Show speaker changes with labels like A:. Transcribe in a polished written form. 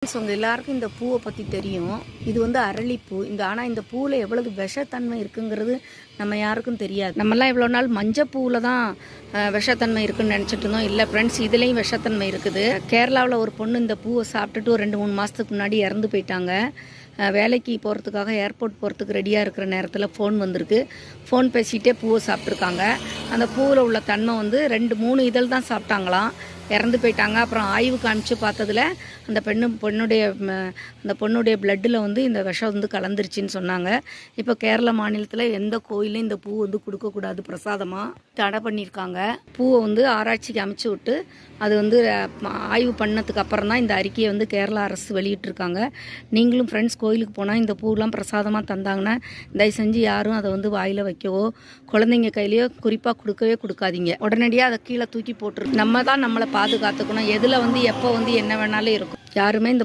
A: உங்கள் எல்லாருக்கும் இந்த பூவை பற்றி தெரியும். இது வந்து அரளிப்பூ. ஆனால் இந்த பூவில் எவ்வளவு விஷத்தன்மை இருக்குங்கிறது நம்ம யாருக்கும் தெரியாது. நம்மலாம் இவ்வளோ நாள் மஞ்சப்பூவில் தான் விஷத்தன்மை இருக்குன்னு நினச்சிட்டு இருந்தோம். இல்லை ஃப்ரெண்ட்ஸ், இதுலேயும் விஷத்தன்மை இருக்குது. கேரளாவில் ஒரு பொண்ணு இந்த பூவை சாப்பிட்டுட்டு ஒரு 2-3 மாதத்துக்கு முன்னாடி இறந்து போயிட்டாங்க. வேலைக்கு போகிறதுக்காக ஏர்போர்ட் போகிறதுக்கு ரெடியாக இருக்கிற நேரத்தில் ஃபோன் வந்திருக்கு. ஃபோன் பேசிகிட்டே பூவை சாப்பிட்ருக்காங்க. அந்த பூவில் உள்ள தன்மை வந்து 2-3 இதழ் தான் சாப்பிட்டாங்களாம், இறந்து போயிட்டாங்க. அப்புறம் ஆய்வு காமிச்சு பார்த்ததில் அந்த பொண்ணுடைய பிளட்டில் வந்து இந்த விஷம் வந்து கலந்துருச்சின்னு சொன்னாங்க. இப்போ கேரள மாநிலத்தில் எந்த கோயிலையும் இந்த பூ வந்து கொடுக்கக்கூடாது, பிரசாதமாக தடை பண்ணியிருக்காங்க. பூவை வந்து ஆராய்ச்சிக்கு அமைச்சு விட்டு அது வந்து ஆய்வு பண்ணதுக்கு அப்புறம் தான் இந்த அறிக்கையை வந்து கேரள அரசு வெளியிட்டிருக்காங்க. நீங்களும் ஃப்ரெண்ட்ஸ் கோயிலுக்கு போனால் இந்த பூவெலாம் பிரசாதமாக தந்தாங்கன்னா தயவு செஞ்சு யாரும் அதை வந்து வாயில் வைக்கவோ குழந்தைங்க கையிலையோ குறிப்பாக கொடுக்கவே கொடுக்காதீங்க. உடனடியாக அதை கீழே தூக்கி போட்டுரு. நம்ம தான் நம்மளை பாதுகாத்துக்கணும். எதில் வந்து எப்போ வந்து என்ன வேணாலும் இருக்கும். யாருமே இந்த